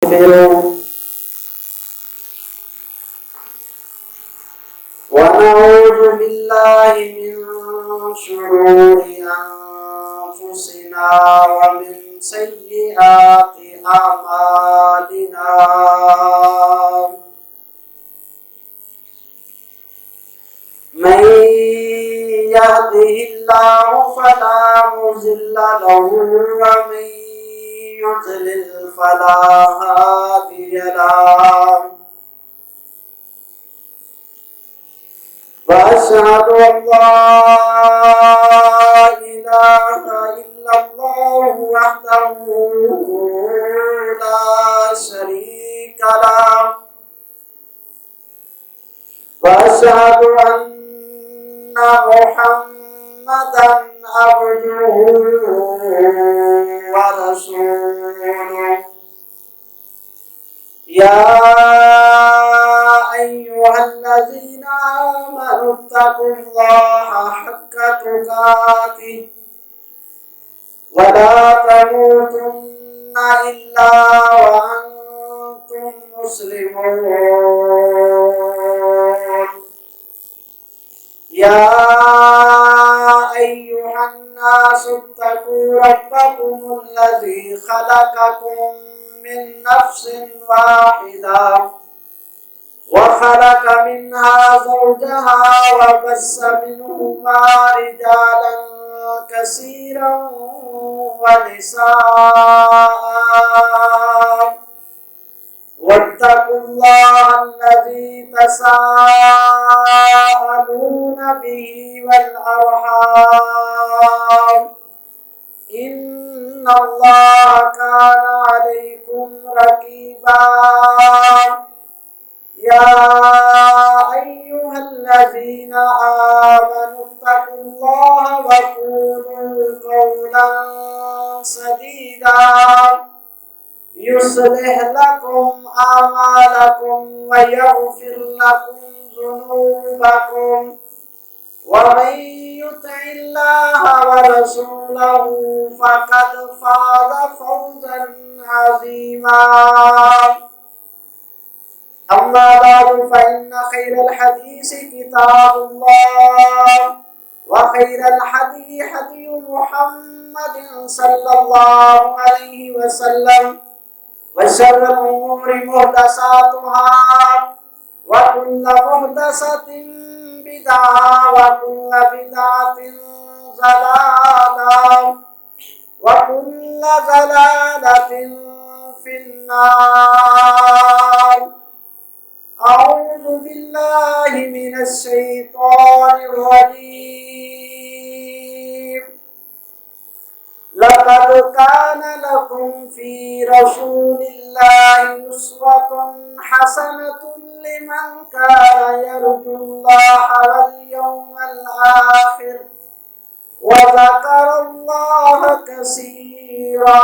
ونعوذ بالله من شرور أنفسنا ومن سيئات أعمالنا من يهده الله فلا مضل له ومن يضلل فلا هادي له وأشهد أن لا إله إلا الله وحده لا شريك له وأشهد أن محمدا عبده ورسوله يا أيها الذين آمنوا اتقوا الله حق تقاته ولا تموتن إلا وأنتم مسلمون يا أيها الناس اتقوا ربكم الذي خلقكم من نفس واحدة وخلق منها زوجها وبث منهما رجالا كثيرا ونساء واتقوا الله الذي تساءلون به والأرحام إن الله كان عليكم رقيبا يا أيها الذين آمنوا اتقوا الله وقولوا قولا سديدا يصلح لكم أعمالكم ويغفر لكم ذنوبكم ومن يطع الله ورسوله فقد فاز فوزا عظيما أما بعد فإن خير الحديث كتاب الله وخير الهدي هدي محمد صلى الله عليه وسلم وشر الأمور محدثاتها وكل محدثة بدعة وكل بدعة ضلالة وكل ضلالة في النار. أعوذ بالله من الشيطان الرجيم. لقد كان لكم في رسول الله أسوة حسنة لمن كان يرجو الله واليوم الآخر وذكر الله كثيرا.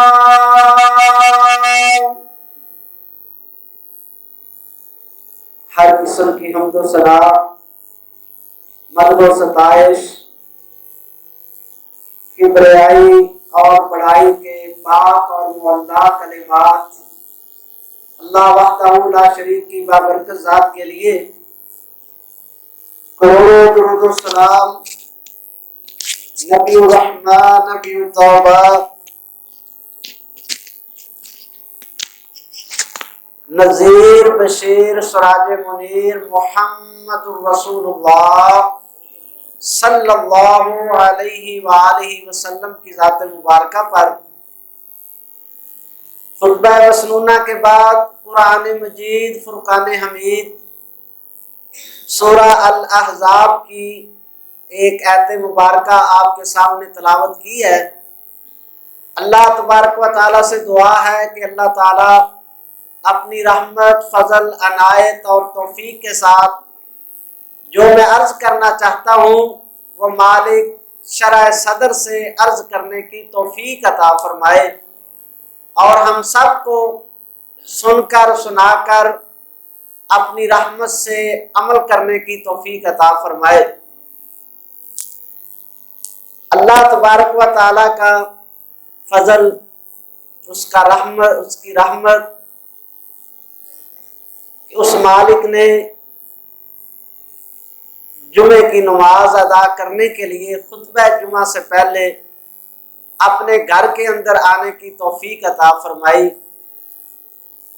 ہر قسم کی حمد و ثنا، مدح و ستائش، کبریائی اور بڑائی کے پاک اور معلا کلمات اللہ وحدہ لا شریک کی بابرکت ذات کے لیے کروڑوں درود و سلام نبی الرحمہ، نبی التوبہ، نذیر بشیر سراج منیر محمد الرسول اللہ صلی اللہ علیہ وآلہ وسلم کی ذات مبارکہ پر خطبہ مسنونہ کے بعد قرآن مجید فرقان حمید سورہ الاحزاب کی ایک آیت مبارکہ آپ کے سامنے تلاوت کی ہے۔ اللہ تبارک و تعالیٰ سے دعا ہے کہ اللہ تعالیٰ اپنی رحمت، فضل، عنایت اور توفیق کے ساتھ جو میں عرض کرنا چاہتا ہوں وہ مالک شرح صدر سے عرض کرنے کی توفیق عطا فرمائے اور ہم سب کو سن کر سنا کر اپنی رحمت سے عمل کرنے کی توفیق عطا فرمائے۔ اللہ تبارک و تعالیٰ کا فضل، اس کی رحمت اس مالک نے جمعے کی نماز ادا کرنے کے لیے خطبہ جمعہ سے پہلے اپنے گھر کے اندر آنے کی توفیق عطا فرمائی،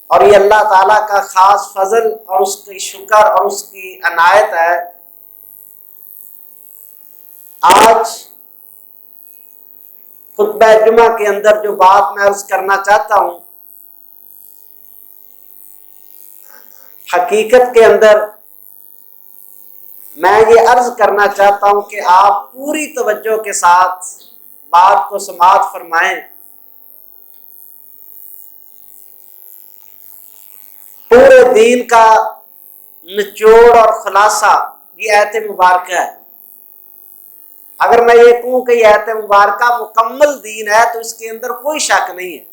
اور یہ اللہ تعالیٰ کا خاص فضل اور اس کی شکر اور اس کی عنایت ہے۔ آج خطبہ جمعہ کے اندر جو بات میں عرض کرنا چاہتا ہوں، حقیقت کے اندر میں یہ عرض کرنا چاہتا ہوں کہ آپ پوری توجہ کے ساتھ بات کو سماعت فرمائیں۔ پورے دین کا نچوڑ اور خلاصہ یہ آیت مبارکہ ہے۔ اگر میں یہ کہوں کہ یہ آیت مبارکہ مکمل دین ہے تو اس کے اندر کوئی شک نہیں ہے۔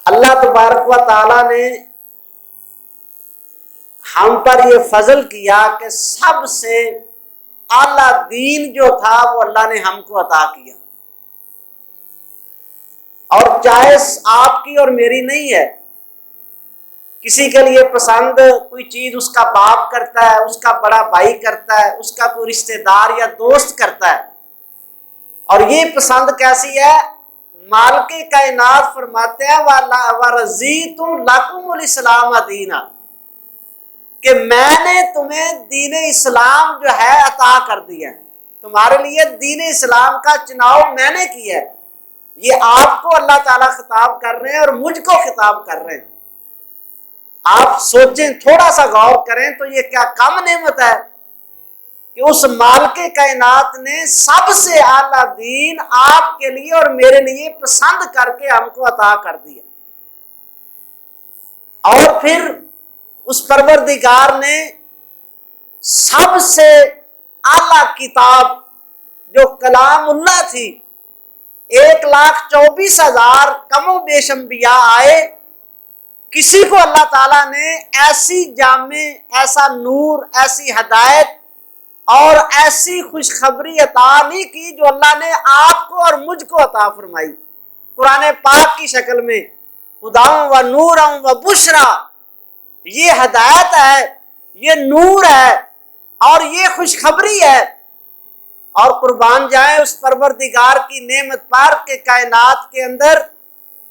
اللہ تبارک و تعالیٰ نے ہم پر یہ فضل کیا کہ سب سے اعلیٰ دین جو تھا وہ اللہ نے ہم کو عطا کیا، اور چوائس آپ کی اور میری نہیں ہے۔ کسی کے لیے پسند کوئی چیز اس کا باپ کرتا ہے، اس کا بڑا بھائی کرتا ہے، اس کا کوئی رشتہ دار یا دوست کرتا ہے، اور یہ پسند کیسی ہے؟ مالک کائنات فرماتے ہیں وَرَضِيتُ لَكُمُ الْإِسْلَامَ دِينًا، کہ میں نے تمہیں دین اسلام جو ہے عطا کر دیا ہے، تمہارے لیے دین اسلام کا چناؤ میں نے کیا ہے۔ یہ آپ کو اللہ تعالیٰ خطاب کر رہے ہیں اور مجھ کو خطاب کر رہے ہیں۔ آپ سوچیں، تھوڑا سا غور کریں تو یہ کیا کم نعمت ہے کہ اس مالک کائنات نے سب سے اعلیٰ دین آپ کے لیے اور میرے لیے پسند کر کے ہم کو عطا کر دیا، اور پھر اس پروردگار نے سب سے اعلیٰ کتاب جو کلام اللہ تھی، 1,24,000 کم و بیش انبیاء آئے، کسی کو اللہ تعالیٰ نے ایسی جامع، ایسا نور، ایسی ہدایت اور ایسی خوشخبری عطا نہیں کی جو اللہ نے آپ کو اور مجھ کو عطا فرمائی قرآن پاک کی شکل میں۔ ہدی و نور و بشرا، یہ ہدایت ہے، یہ نور ہے اور یہ خوشخبری ہے، اور قربان جائیں اس پروردگار کی نعمت پر کہ کائنات کے اندر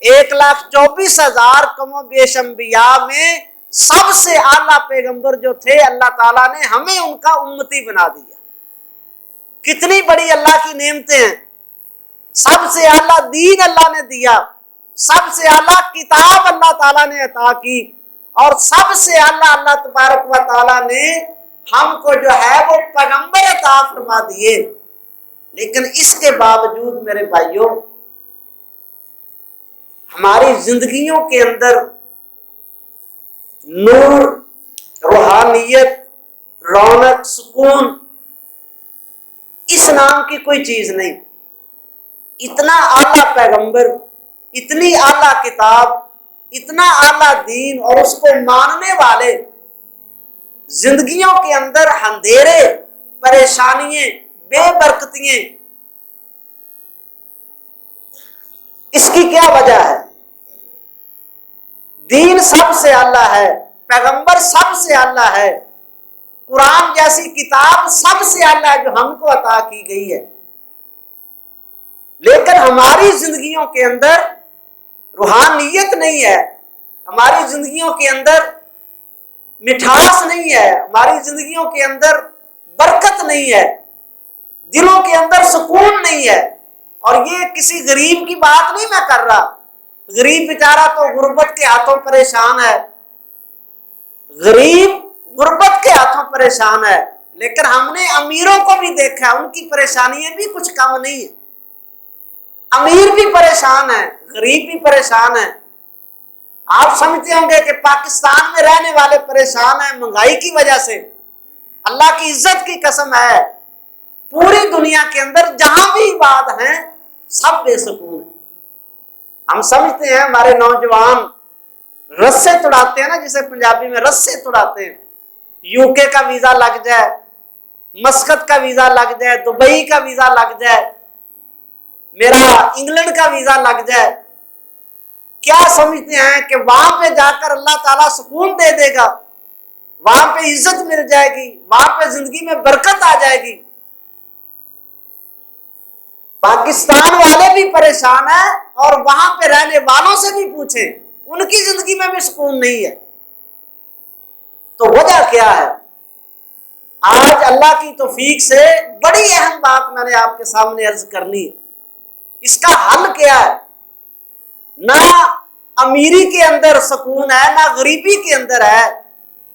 1,24,000 کم و بیش انبیاء میں سب سے اعلیٰ پیغمبر جو تھے، اللہ تعالیٰ نے ہمیں ان کا امتی بنا دیا۔ کتنی بڑی اللہ کی نعمتیں ہیں۔ سب سے اعلیٰ دین اللہ نے دیا، سب سے اعلیٰ کتاب اللہ تعالیٰ نے عطا کی، اور سب سے اعلیٰ اللہ تبارک و تعالیٰ نے ہم کو جو ہے وہ پیغمبر عطا فرما دیے۔ لیکن اس کے باوجود میرے بھائیوں، ہماری زندگیوں کے اندر نور، روحانیت، رونق، سکون، اس نام کی کوئی چیز نہیں۔ اتنا اعلیٰ پیغمبر، اتنی اعلیٰ کتاب، اتنا اعلیٰ دین اور اس کو ماننے والے، زندگیوں کے اندر اندھیرے، پریشانیاں، بے برکتیاں، اس کی کیا وجہ ہے؟ دین سب سے اعلیٰ ہے، پیغمبر سب سے اعلیٰ ہے، قرآن جیسی کتاب سب سے اعلیٰ ہے جو ہم کو عطا کی گئی ہے، لیکن ہماری زندگیوں کے اندر روحانیت نہیں ہے، ہماری زندگیوں کے اندر مٹھاس نہیں ہے، ہماری زندگیوں کے اندر برکت نہیں ہے، دلوں کے اندر سکون نہیں ہے۔ اور یہ کسی غریب کی بات نہیں میں کر رہا، غریب بیچارہ تو غربت کے ہاتھوں پریشان ہے، غریب غربت کے ہاتھوں پریشان ہے، لیکن ہم نے امیروں کو بھی دیکھا، ان کی پریشانیاں بھی کچھ کم نہیں ہے۔ امیر بھی پریشان ہے، غریب بھی پریشان ہے۔ آپ سمجھتے ہوں گے کہ پاکستان میں رہنے والے پریشان ہیں مہنگائی کی وجہ سے، اللہ کی عزت کی قسم ہے پوری دنیا کے اندر جہاں بھی عباد ہیں سب بے سکون ہیں۔ ہم سمجھتے ہیں ہمارے نوجوان رسے توڑاتے ہیں نا، جسے پنجابی میں رسے توڑاتے ہیں، یو کے کا ویزا لگ جائے، مسقط کا ویزا لگ جائے، دبئی کا ویزا لگ جائے، میرا انگلینڈ کا ویزا لگ جائے، کیا سمجھتے ہیں کہ وہاں پہ جا کر اللہ تعالیٰ سکون دے دے گا، وہاں پہ عزت مل جائے گی، وہاں پہ زندگی میں برکت آ جائے گی؟ پاکستان والے بھی پریشان ہیں اور وہاں پہ رہنے والوں سے بھی پوچھیں، ان کی زندگی میں بھی سکون نہیں ہے۔ تو وجہ کیا ہے؟ آج اللہ کی توفیق سے بڑی اہم بات میں نے آپ کے سامنے عرض کرنی ہے۔ اس کا حل کیا ہے؟ نہ امیری کے اندر سکون ہے، نہ غریبی کے اندر ہے،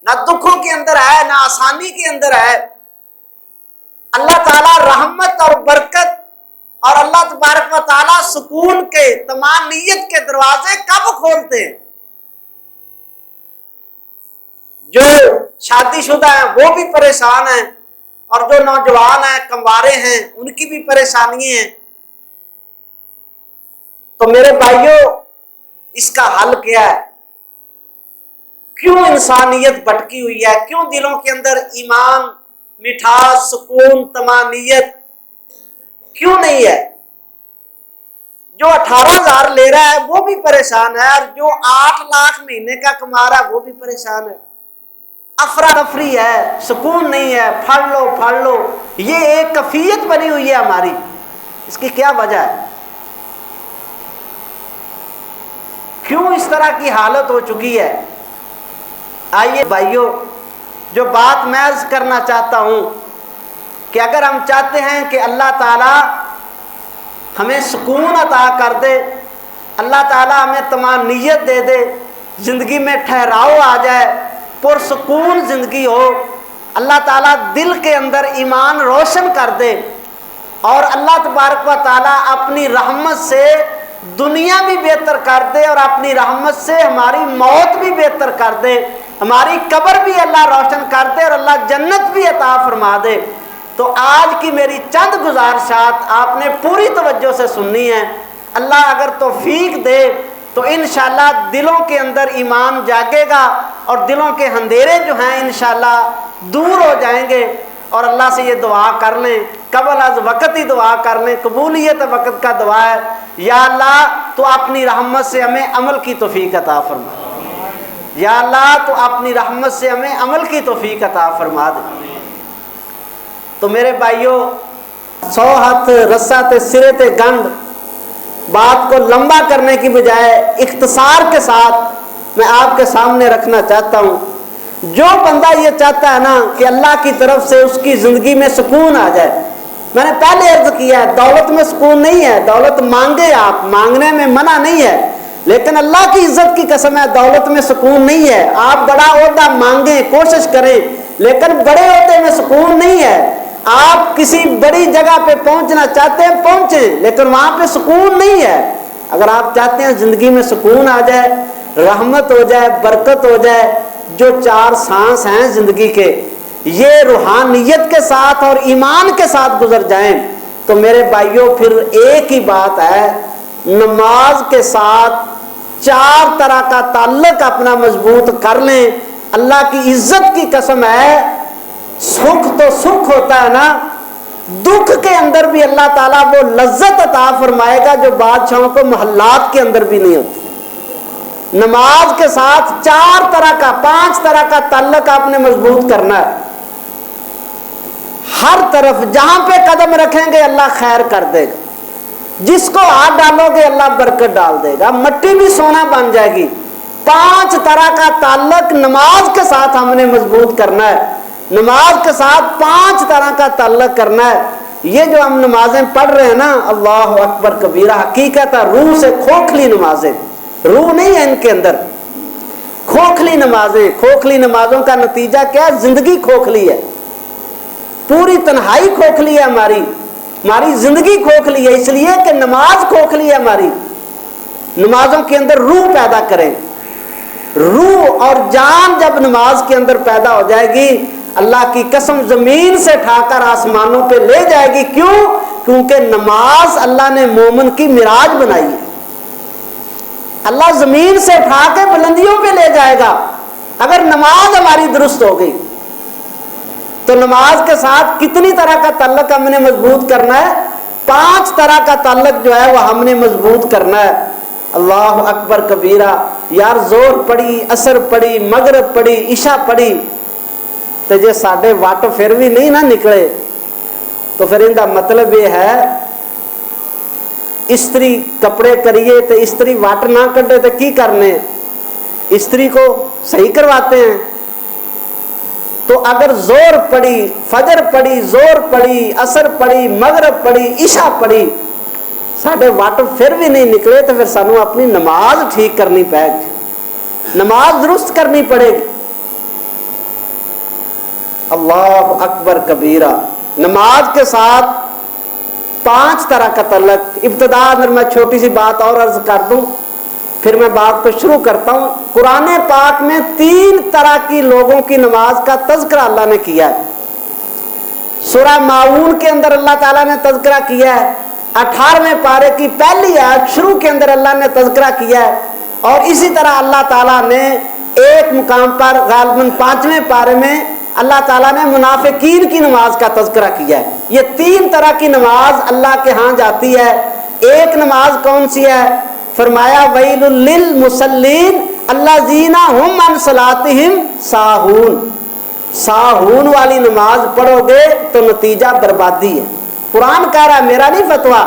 نہ دکھوں کے اندر ہے، نہ آسانی کے اندر ہے۔ اللہ تعالیٰ رحمت اور برکت اور اللہ تبارک و تعالیٰ سکون کے، طمانینت کے دروازے کب کھولتے ہیں؟ جو شادی شدہ ہیں وہ بھی پریشان ہیں، اور جو نوجوان ہیں، کموارے ہیں، ان کی بھی پریشانی ہیں۔ تو میرے بھائیوں، اس کا حل کیا ہے؟ کیوں انسانیت بھٹکی ہوئی ہے؟ کیوں دلوں کے اندر ایمان، مٹھاس، سکون، طمانینت کیوں نہیں ہے؟ جو 18,000 لے رہا ہے وہ بھی پریشان ہے، اور جو 8 لاکھ مہینے کا کما رہا ہے وہ بھی پریشان ہے۔ افراتفری ہے، سکون نہیں ہے، پھڑ لو، یہ ایک کیفیت بنی ہوئی ہے ہماری۔ اس کی کیا وجہ ہے؟ کیوں اس طرح کی حالت ہو چکی ہے؟ آئیے بھائیوں، جو بات میں عرض کرنا چاہتا ہوں کہ اگر ہم چاہتے ہیں کہ اللہ تعالیٰ ہمیں سکون عطا کر دے، اللہ تعالیٰ ہمیں طمانینت دے دے، زندگی میں ٹھہراؤ آ جائے، پرسکون زندگی ہو، اللہ تعالیٰ دل کے اندر ایمان روشن کر دے، اور اللہ تبارک و تعالیٰ اپنی رحمت سے دنیا بھی بہتر کر دے، اور اپنی رحمت سے ہماری موت بھی بہتر کر دے، ہماری قبر بھی اللہ روشن کر دے، اور اللہ جنت بھی عطا فرما دے، تو آج کی میری چند گزارشات آپ نے پوری توجہ سے سننی ہے۔ اللہ اگر توفیق دے تو انشاءاللہ دلوں کے اندر ایمان جاگے گا، اور دلوں کے اندھیرے جو ہیں انشاءاللہ دور ہو جائیں گے۔ اور اللہ سے یہ دعا کر لیں، قبل از وقت ہی دعا کر لیں، قبولیت وقت کا دعا ہے، یا اللہ تو اپنی رحمت سے ہمیں عمل کی توفیق عطا فرما، یا اللہ تو اپنی رحمت سے ہمیں عمل کی توفیق عطا فرما دے۔ تو میرے بھائیوں، 100 ہاتھ رسا تے سرے تے گنڈ، بات کو لمبا کرنے کی بجائے اختصار کے ساتھ میں آپ کے سامنے رکھنا چاہتا ہوں۔ جو بندہ یہ چاہتا ہے نا کہ اللہ کی طرف سے اس کی زندگی میں سکون آ جائے، میں نے پہلے عرض کیا ہے دولت میں سکون نہیں ہے، دولت مانگے، آپ مانگنے میں منع نہیں ہے، لیکن اللہ کی عزت کی قسم ہے دولت میں سکون نہیں ہے۔ آپ بڑا عہدہ مانگیں، کوشش کریں، لیکن بڑے عہدے میں سکون نہیں ہے۔ آپ کسی بڑی جگہ پہ پہنچنا چاہتے ہیں، پہنچیں، لیکن وہاں پہ سکون نہیں ہے۔ اگر آپ چاہتے ہیں زندگی میں سکون آ جائے، رحمت ہو جائے، برکت ہو جائے، جو 4 سانس ہیں زندگی کے یہ روحانیت کے ساتھ اور ایمان کے ساتھ گزر جائیں، تو میرے بھائیوں پھر ایک ہی بات ہے، نماز کے ساتھ 4 طرح کا تعلق اپنا مضبوط کر لیں۔ اللہ کی عزت کی قسم ہے، سکھ تو سکھ ہوتا ہے نا، دکھ کے اندر بھی اللہ تعالیٰ وہ لذت عطا فرمائے گا جو بادشاہوں کو محلات کے اندر بھی نہیں ہوتی۔ نماز کے ساتھ 4 طرح کا، 5 طرح کا تعلق آپ نے مضبوط کرنا ہے۔ ہر طرف جہاں پہ قدم رکھیں گے اللہ خیر کر دے گا، جس کو ہاتھ ڈالو گے اللہ برکت ڈال دے گا، مٹی بھی سونا بن جائے گی۔ 5 طرح کا تعلق نماز کے ساتھ ہم نے مضبوط کرنا ہے، نماز کے ساتھ 5 طرح کا تعلق کرنا ہے۔ یہ جو ہم نمازیں پڑھ رہے ہیں نا، اللہ اکبر کبیرہ، حقیقت ہے روح سے کھوکھلی نمازیں، روح نہیں ہے ان کے اندر، کھوکھلی نمازیں۔ کھوکھلی نمازوں کا نتیجہ کیا ہے؟ زندگی کھوکھلی ہے، پوری تنہائی کھوکھلی ہے، ہماری زندگی کھوکھلی ہے، اس لیے کہ نماز کھوکھلی ہے ہماری۔ نمازوں کے اندر روح پیدا کریں، روح اور جان جب نماز کے اندر پیدا ہو جائے گی، اللہ کی قسم زمین سے اٹھا کر آسمانوں پہ لے جائے گی۔ کیوں؟ کیونکہ نماز اللہ نے مومن کی معراج بنائی ہے۔ اللہ زمین سے اٹھا کے بلندیوں پہ لے جائے گا اگر نماز ہماری درست ہو گئی۔ تو نماز کے ساتھ کتنی طرح کا تعلق ہم نے مضبوط کرنا ہے؟ 5 طرح کا تعلق جو ہے وہ ہم نے مضبوط کرنا ہے۔ اللہ اکبر کبیرہ. یار زور پڑھی, اثر پڑھی, مغرب پڑھی, عشاء پڑھی, تو جے ساڈے وٹ پھر بھی نہیں نہ نکلے تو پھر ان کا مطلب یہ ہے استری کپڑے کریے تو استری وٹ نہ کڈے تو کی کرنے, استری کو صحیح کرواتے ہیں. تو اگر زور پڑی, فجر پڑی, زور پڑی, اثر پڑی, مغرب پڑی, عشاء پڑی, ساڈے وٹ پھر بھی نہیں نکلے تو پھر سانو اپنی نماز ٹھیک کرنی پائے گی, نماز درست کرنی پڑے گی. اللہ اکبر کبیرہ. نماز کے ساتھ 5 طرح کا تعلق. ابتدا میں چھوٹی سی بات اور عرض کر دوں, پھر میں بات کو شروع کرتا ہوں. قرآن پاک میں 3 طرح کی لوگوں کی نماز کا تذکرہ اللہ نے کیا ہے. سورہ ماعون کے اندر اللہ تعالیٰ نے تذکرہ کیا ہے. 18ویں پارے کی پہلی آیت شروع کے اندر اللہ نے تذکرہ کیا ہے. اور اسی طرح اللہ تعالیٰ نے ایک مقام پر غالباً 5ویں پارے میں اللہ تعالیٰ نے منافقین کی نماز کا تذکرہ کیا ہے. یہ 3 طرح کی نماز اللہ کے ہاں جاتی ہے. ایک نماز کون سی ہے؟ فرمایا ویل للمصلین الذین هم عن صلاتهم ساہون. ساہون والی نماز پڑھو گے تو نتیجہ بربادی ہے. قرآن کہہ رہا ہے, میرا نہیں فتویٰ,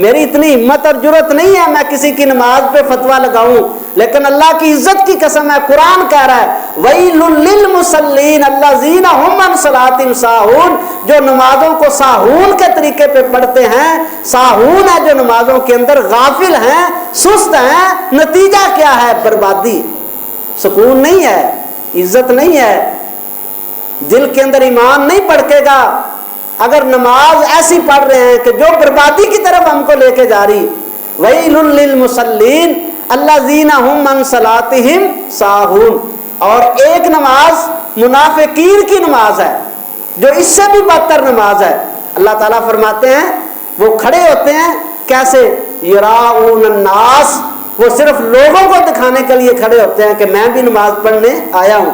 میری اتنی ہمت اور جرت نہیں ہے میں کسی کی نماز پہ فتویٰ لگاؤں, لیکن اللہ کی عزت کی قسم ہے قرآن کہہ رہا ہے ویل للمصلین الذین هم عن صلاتهم ساہون. جو نمازوں کو ساہون کے طریقے پہ پڑھتے ہیں, ساہون ہے جو نمازوں کے اندر غافل ہیں, سست ہیں, نتیجہ کیا ہے؟ بربادی. سکون نہیں ہے, عزت نہیں ہے, دل کے اندر ایمان نہیں پڑکے گا اگر نماز ایسی پڑھ رہے ہیں کہ جو بربادی کی طرف ہم کو لے کے جا رہی. ویل للمصلین الذین هم عن صلاتهم ساہون. اور ایک نماز منافقین کی نماز ہے جو اس سے بھی بدتر نماز ہے. اللہ تعالیٰ فرماتے ہیں وہ کھڑے ہوتے ہیں کیسے؟ یراؤن الناس, وہ صرف لوگوں کو دکھانے کے لیے کھڑے ہوتے ہیں کہ میں بھی نماز پڑھنے آیا ہوں.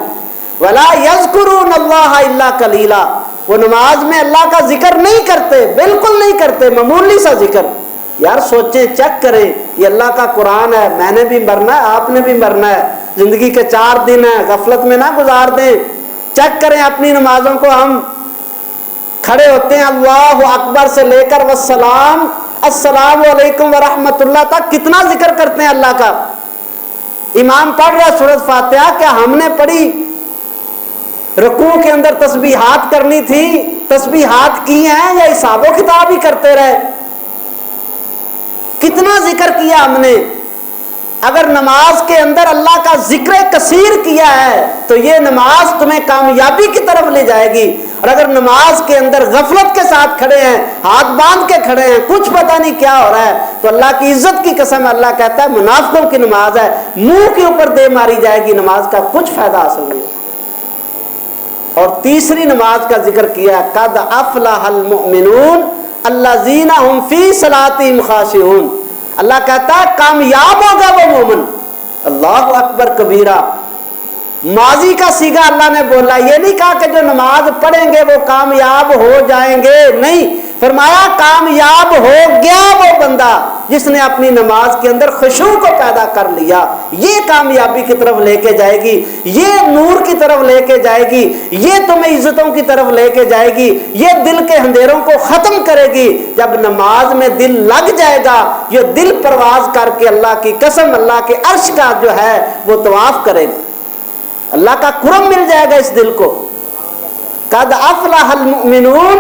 ولا یذکرون اللہ الا قلیلا, وہ نماز میں اللہ کا ذکر نہیں کرتے, بالکل نہیں کرتے, معمولی سا ذکر. یار سوچیں, چیک کریں, یہ اللہ کا قرآن ہے, میں نے بھی مرنا ہے, آپ نے بھی مرنا ہے, زندگی کے 4 دن ہیں, غفلت میں نہ گزار دیں. چیک کریں اپنی نمازوں کو. ہم کھڑے ہوتے ہیں اللہ اکبر سے لے کر والسلام السلام علیکم ورحمۃ اللہ تک کتنا ذکر کرتے ہیں اللہ کا. امام پڑھ رہا سورۃ فاتحہ, کیا ہم نے پڑھی رکوع کے اندر تسبیحات کرنی تھی, تسبیحات کی ہیں یا حساب و کتاب ہی کرتے رہے؟ کتنا ذکر کیا ہم نے. اگر نماز کے اندر اللہ کا ذکر کثیر کیا ہے تو یہ نماز تمہیں کامیابی کی طرف لے جائے گی. اور اگر نماز کے اندر غفلت کے ساتھ کھڑے ہیں, ہاتھ باندھ کے کھڑے ہیں, کچھ پتہ نہیں کیا ہو رہا ہے, تو اللہ کی عزت کی قسم اللہ کہتا ہے منافقوں کی نماز ہے, منہ کے اوپر دے ماری جائے گی, نماز کا کچھ فائدہ حاصل نہیں. اور تیسری نماز کا ذکر کیا قد افلح المؤمنون الذین هم فی صلاتهم خاشعون. اللہ کہتا ہے کامیاب ہوگا وہ مومن. اللہ اکبر کبیرہ. ماضی کا صیغہ اللہ نے بولا, یہ نہیں کہا کہ جو نماز پڑھیں گے وہ کامیاب ہو جائیں گے, نہیں, فرمایا کامیاب ہو گیا وہ بندہ جس نے اپنی نماز کے اندر خشوع کو پیدا کر لیا. یہ کامیابی کی طرف لے کے جائے گی, یہ نور کی طرف لے کے جائے گی, یہ تمہیں عزتوں کی طرف لے کے جائے گی, یہ دل کے اندھیروں کو ختم کرے گی. جب نماز میں دل لگ جائے گا, یہ دل پرواز کر کے اللہ کی قسم اللہ کے عرش کا جو ہے وہ طواف کرے گا. اللہ کا کرم مل جائے گا اس دل کو. قد افلح المؤمنون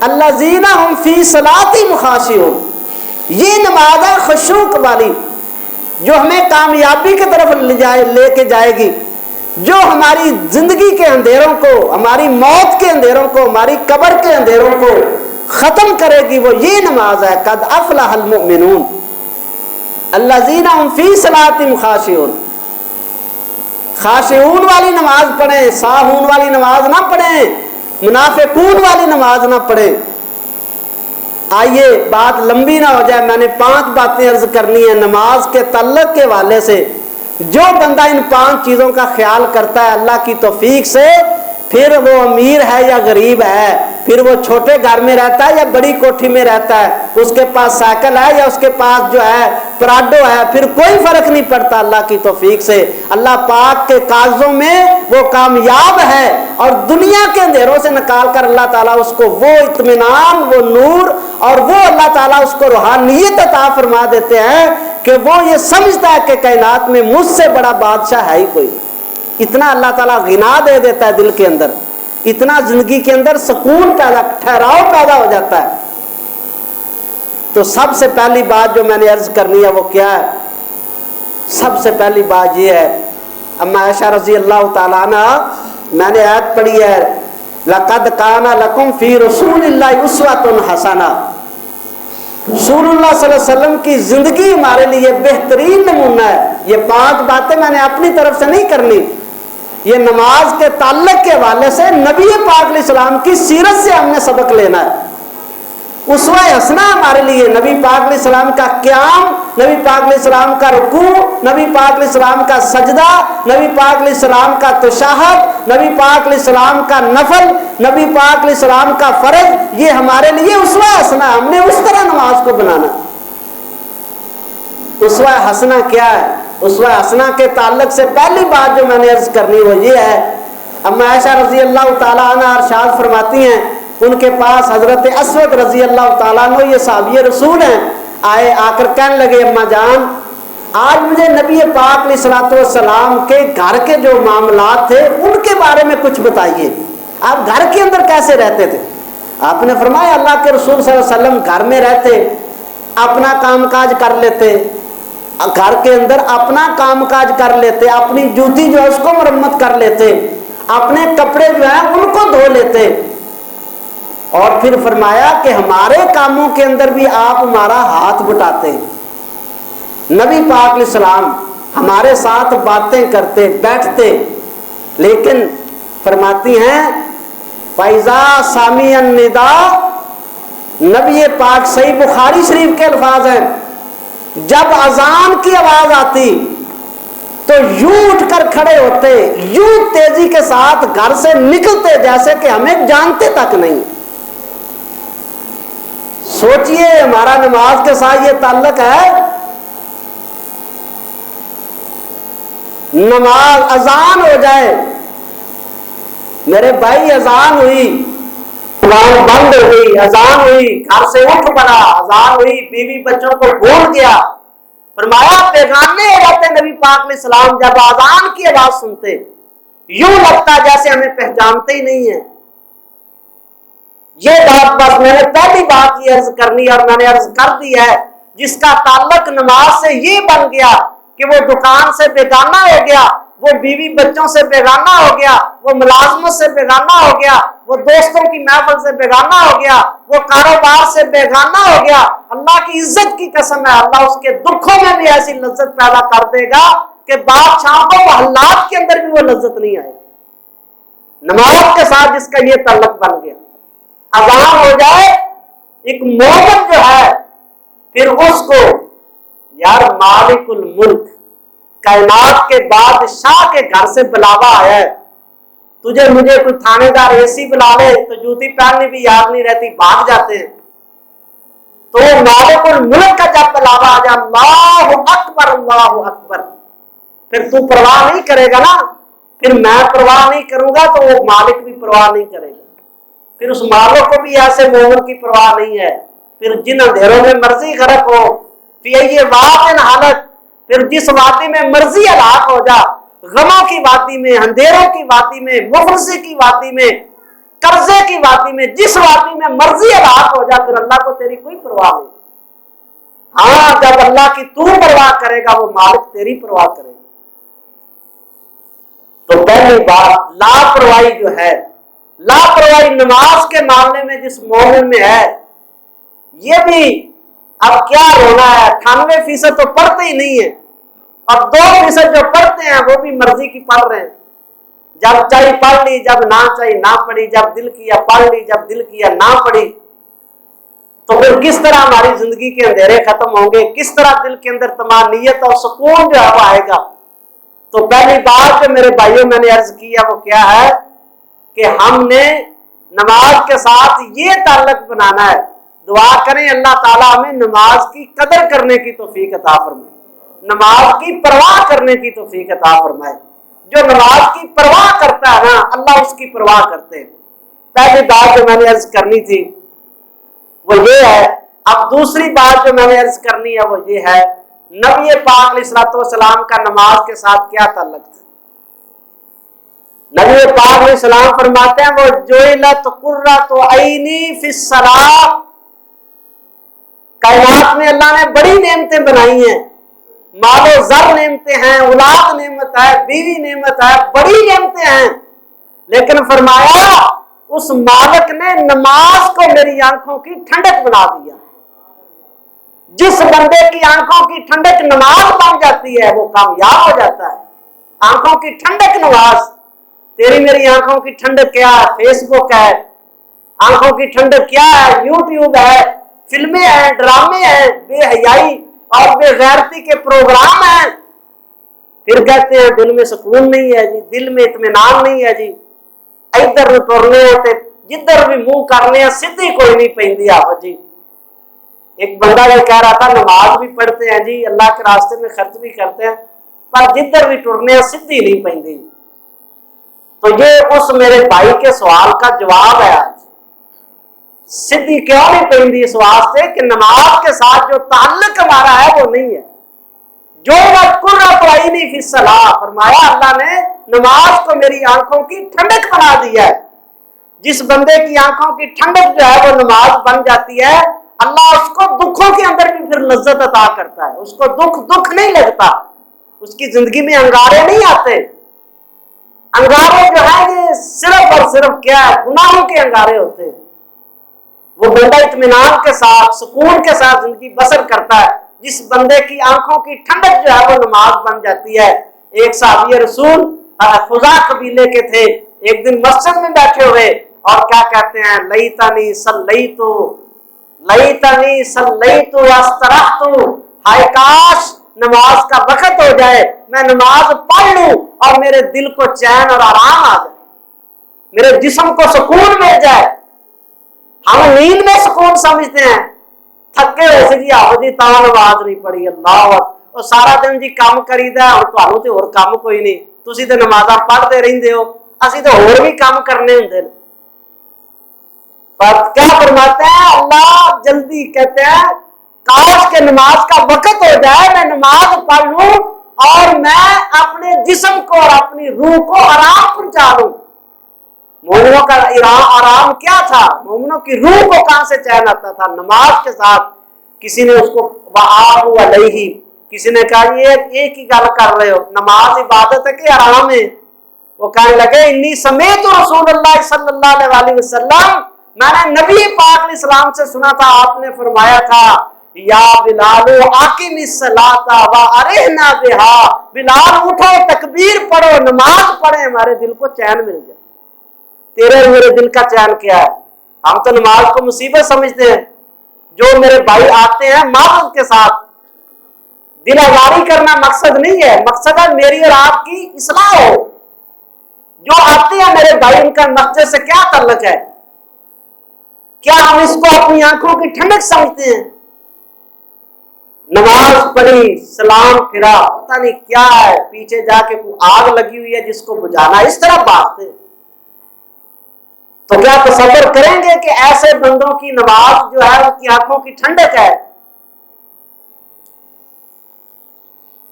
الذین هم فی صلاتهم خاشعون. یہ نماز ہے خشوع والی جو ہمیں کامیابی کی طرف لے کے جائے گی, جو ہماری زندگی کے اندھیروں کو, ہماری موت کے اندھیروں کو, ہماری قبر کے اندھیروں کو ختم کرے گی. وہ یہ نماز ہے قد افلح المؤمنون الذین هم فی صلاتهم خاشعون. خاشعون والی نماز پڑھیں, ساہون والی نماز نہ پڑھیں, منافقون والی نماز نہ پڑھیں. آئیے بات لمبی نہ ہو جائے, میں نے 5 باتیں عرض کرنی ہیں نماز کے تعلق کے حوالے سے. جو بندہ ان 5 چیزوں کا خیال کرتا ہے اللہ کی توفیق سے, پھر وہ امیر ہے یا غریب ہے, پھر وہ چھوٹے گھر میں رہتا ہے یا بڑی کوٹھی میں رہتا ہے، اس کے پاس سائیکل ہے یا اس کے پاس جو ہے پراڈو ہے، پھر کوئی فرق نہیں پڑتا اللہ کی توفیق سے۔ اللہ پاک کے کاغذوں میں وہ کامیاب ہے، اور دنیا کے اندھیروں سے نکال کر اللہ تعالیٰ اس کو وہ اطمینان، وہ نور، اور وہ اللہ تعالیٰ اس کو روحانیت عطا فرما دیتے ہیں کہ وہ یہ سمجھتا ہے کہ کائنات میں مجھ سے بڑا بادشاہ ہے ہی کوئی۔ اتنا اللہ تعالیٰ غنا دے دیتا ہے دل کے اندر، اتنا زندگی کے اندر سکون پیدا، ٹھہراؤ پیدا ہو جاتا ہے۔ تو سب سے پہلی بات جو میں نے عرض کرنی ہے وہ کیا ہے؟ سب سے پہلی بات یہ ہے، اما عائشہ رضی اللہ تعالیٰ عنہ، میں نے آیت پڑھی ہے لَقَدْ كَانَ لَكُمْ فِي رَسُولِ اللَّهِ أُسْوَةٌ حَسَنَةٌ، رسول اللہ صلی اللہ علیہ وسلم کی زندگی ہمارے لیے بہترین نمونہ ہے۔ یہ 5 باتیں میں نے اپنی طرف سے نہیں کرنی، یہ نماز کے تعلق کے حوالے سے نبی پاک علیہ السلام کی سیرت سے ہم نے سبق لینا ہے۔ اسوہ حسنہ ہمارے لیے نبی پاک علیہ السلام کا قیام، نبی پاک علیہ السلام کا رکوع، نبی پاک علیہ السلام کا سجدہ، نبی پاک علیہ السلام کا تشہد، نبی پاک علیہ السلام کا نفل، نبی پاک علیہ السلام کا فرض، یہ ہمارے لیے اسوہ حسنہ، ہم نے اس طرح نماز کو بنانا۔ اسوہ حسنہ کیا ہے؟ اسوہ حسنہ کے تعلق سے پہلی بات جو میں نے عرض کرنی وہ یہ ہے، اما عائشہ رضی اللہ تعالیٰ عنہ ارشاد فرماتی ہیں، ان کے پاس حضرت اسود رضی اللہ تعالیٰ عنہ، یہ صحابی رسول ہیں، آئے، آ کر کہنے لگے اما جان آج مجھے نبی پاک علیہ الصلوۃ والسلام کے گھر کے جو معاملات تھے ان کے بارے میں کچھ بتائیے، آپ گھر کے اندر کیسے رہتے تھے؟ آپ نے فرمایا اللہ کے رسول صلی اللہ علیہ وسلم گھر میں رہتے، اپنا کام کاج کر لیتے، گھر کے اندر اپنا کام کاج کر لیتے، اپنی جوتی جو ہے اس کو مرمت کر لیتے، اپنے کپڑے جو ہیں ان کو دھو لیتے، اور پھر فرمایا کہ ہمارے کاموں کے اندر بھی آپ ہمارا ہاتھ بٹاتے ہیں۔ نبی پاک علیہ السلام ہمارے ساتھ باتیں کرتے، بیٹھتے، لیکن فرماتی ہیں فَإِذَا سَمِعَ النِّدَاءَ، نبی پاک صحیح بخاری شریف کے الفاظ ہیں، جب اذان کی آواز آتی تو یوں اٹھ کر کھڑے ہوتے، یوں تیزی کے ساتھ گھر سے نکلتے جیسے کہ ہمیں جانتے تک نہیں۔ سوچئے ہمارا نماز کے ساتھ یہ تعلق ہے؟ نماز اذان ہو جائے، میرے بھائی اذان ہوئی، بند ہو گئی، اذان ہوئی، گھر سے اٹھ پڑا، اذان ہوئی، بیوی بچوں کو بھول گیا، فرمایا بیگانے ہو جاتے نبی پاک علیہ السلام جب اذان کی آواز سنتے، یوں لگتا جیسے ہمیں پہچانتے ہی نہیں ہیں۔ یہ بات بس میں نے پہلی بات یہ عرض کرنی، اور میں نے عرض کر دی ہے، جس کا تعلق نماز سے یہ بن گیا کہ وہ دکان سے بیگانہ ہو گیا، وہ بیوی بچوں سے بیگانہ ہو گیا، وہ ملازمت سے بیگانہ ہو گیا، وہ دوستوں کی محفل سے بیگانہ ہو گیا، وہ کاروبار سے بیگانہ ہو گیا۔ اللہ کی عزت کی قسم ہے، اللہ اس کے دکھوں میں بھی ایسی لذت پیدا کر دے گا کہ بادشاہوں کو محلات کے اندر بھی وہ لذت نہیں آئے گی۔ نماز کے ساتھ جس کا یہ تعلق بن گیا، اذان ہو جائے، ایک مومن جو ہے پھر اس کو یار مالک الملک، کائنات کے بادشاہ کے گھر سے بلاوا آیا ہے، تجھے مجھے کوئی تھانے دار ایسی بلا لے تو جوتی پہننی بھی یاد نہیں رہتی، بھاگ جاتے ہیں۔ تو مالک الملک کا جب بلاوا آ جائے، اللہ اکبر اللہ اکبر، پھر تو پرواہ نہیں کرے گا نا، پھر میں پرواہ نہیں کروں گا تو وہ مالک بھی پرواہ نہیں کرے گا، پھر اس مالک کو بھی ایسے مومن کی پرواہ نہیں ہے۔ پھر جن اندھیروں میں مرضی غرق ہو، یہ وادن حالت، پھر جس وادی میں مرضی ہلاک ہو جا، غموں کی وادی میں، اندھیروں کی وادی میں، مفلسی کی وادی میں، قرضے کی وادی میں، جس وادی میں مرضی ہلاک ہو جا، پھر اللہ کو تیری کوئی پرواہ نہیں۔ ہاں جب اللہ کی تو پرواہ کرے گا وہ مالک تیری پرواہ کرے گا۔ تو پہلی بات لاپرواہی جو ہے، لاپرواہی نماز کے معاملے میں جس مومن میں ہے، یہ بھی اب کیا رونا ہے، 98% تو پڑھتے ہی نہیں ہے، اب 2% جو پڑھتے ہیں وہ بھی مرضی کی پڑھ رہے ہیں، جب چاہیے پڑھ لی، جب نہ چاہیے نہ پڑھی، جب دل کیا پڑھ لی، جب دل کیا نہ پڑھی۔ تو پھر کس طرح ہماری زندگی کے اندھیرے ختم ہوں گے، کس طرح دل کے اندر طمانینت اور سکون جو ہے وہ آئے گا؟ تو پہلی بات جو میرے بھائیوں میں نے عرض کیا وہ کیا ہے کہ ہم نے نماز کے ساتھ یہ تعلق بنانا ہے۔ دعا کریں اللہ تعالیٰ ہمیں نماز کی قدر کرنے کی توفیق عطا فرمائے، نماز کی پرواہ کرنے کی توفیق عطا فرمائے۔ جو نماز کی پرواہ کرتا ہے نا، اللہ اس کی پرواہ کرتے ہیں۔ پہلی بات جو میں نے عرض کرنی تھی وہ یہ ہے۔ اب دوسری بات جو میں نے عرض کرنی ہے وہ یہ ہے، نبی پاک علیہ الصلوۃ والسلام کا نماز کے ساتھ کیا تعلق تھا؟ نبی پاک علیہ السلام فرماتے ہیں وہ جعلت قرۃ عینی فی الصلاۃ، کائنات میں اللہ نے بڑی نعمتیں بنائی ہیں، مال و زر نعمتیں ہیں، اولاد نعمت ہے، بیوی نعمت ہے، بڑی نعمتیں ہیں، لیکن فرمایا اس مالک نے نماز کو میری آنکھوں کی ٹھنڈک بنا دیا۔ جس بندے کی آنکھوں کی ٹھنڈک نماز بن جاتی ہے وہ کامیاب ہو جاتا ہے۔ آنکھوں کی ٹھنڈک نماز، تیری میری آنکھوں کی ٹھنڈک کیا ہے؟ فیس بک ہے۔ آنکھوں کی ٹھنڈک کیا ہے؟ یوٹیوب ہے، فلمیں ہیں، ڈرامے ہیں، بے حیائی اور بے غیرتی کے پروگرام ہیں۔ پھر کہتے ہیں دل میں سکون نہیں ہے جی، دل میں اطمینان نہیں ہے جی، ادھر بھی ٹرنے ہوتے، جدھر بھی منہ کرنے سیدھی کوئی نہیں پہندی آپ جی۔ ایک بندہ یہ کہہ رہا تھا نماز بھی پڑھتے ہیں جی، اللہ کے راستے میں خرچ بھی کرتے ہیں، پر جدھر بھی ٹرنے سیدھی نہیں پہندی۔ تو یہ اس میرے بھائی کے سوال کا جواب ہے آج۔ سیدھی کیوں نہیں پہندی؟ اس واسطے کہ نماز کے ساتھ جو تعلق ہمارا ہے وہ نہیں ہے۔ جو قرۃ عینی فی الصلاۃ، فرمایا اللہ نے نماز کو میری آنکھوں کی ٹھنڈک بنا دی ہے۔ جس بندے کی آنکھوں کی ٹھنڈک جو ہے وہ نماز بن جاتی ہے، اللہ اس کو دکھوں کے اندر بھی پھر لذت عطا کرتا ہے۔ اس کو دکھ نہیں لگتا، اس کی زندگی میں انگارے نہیں آتے۔ انگارے جو ہے یہ صرف اور صرف کیا ہے؟ گناہوں کے انگارے ہوتے ہیں۔ وہ بندہ اطمینان کے ساتھ، سکون کے ساتھ زندگی بسر کرتا ہے جس بندے کی آنکھوں کی ٹھنڈک جو ہے وہ نماز بن جاتی ہے۔ ایک صحابی رسول خزاع قبیلے کے تھے، ایک دن مسجد میں بیٹھے ہوئے اور کیا کہتے ہیں، لیتنی صلیت واسترحت، ہائے کاش نماز کا وقت ہو جائے، میں نماز پڑھ لوں اور میرے دل کو چین اور آرام آ جائے، میرے جسم کو سکون مل جائے۔ ہم نیند میں سکون سمجھتے ہیں، تھکے ہوئے سے جی آؤ جی تا نماز نہیں پڑھی، اللہ اور سارا دن جی کام کریدا اور تانوں تے اور کام کوئی نہیں، تسی تے نمازاں پڑھتے رہندے ہو، اسی تے اور بھی کام کرنے ہوندے نے۔ پر کیا فرماتے ہیں اللہ جلدی، کہتے ہیں کاش کے نماز کا وقت ہو جائے، میں نماز پڑھ لوں اور میں اپنے جسم کو اور اپنی روح کو آرام پہنچا دوں۔ مومنوں کا آرام کیا تھا؟ مومنوں کی روح کو کہاں سے چین آتا تھا؟ نماز کے ساتھ۔ کسی نے اس کو وآبوا علیہ، کسی نے کہا یہ ایک ہی گل کر رہے ہو، نماز عبادت ہے کہ آرام ہے؟ وہ کہنے لگے انی سمیت رسول اللہ صلی اللہ علیہ وسلم، میں نے نبی پاک علیہ السلام سے سنا تھا، آپ نے فرمایا تھا یا بلال اقم الصلاۃ وارحنا بہا، بلال اٹھو تکبیر پڑھو، نماز پڑھیں، ہمارے دل کو چین مل جائے۔ تیرے میرے دل کا چین کیا ہے؟ ہم تو نماز کو مصیبت سمجھتے ہیں۔ جو میرے بھائی آتے ہیں معذرت کے ساتھ، دل آزاری کرنا مقصد نہیں ہے، مقصد ہے میری اور آپ کی اصلاح ہو۔ جو آتے ہیں میرے بھائی، ان کا مسجد سے کیا تعلق ہے؟ کیا ہم اس کو اپنی آنکھوں کی ٹھنڈک سمجھتے ہیں؟ نماز پڑھی، سلام پھرا، پتہ نہیں کیا ہے، پیچھے جا کے کوئی آگ لگی ہوئی ہے جس کو بجھانا، اس طرح بات ہے۔ تو کیا تصور کریں گے کہ ایسے بندوں کی نماز جو ہے ان کی آنکھوں کی ٹھنڈک ہے؟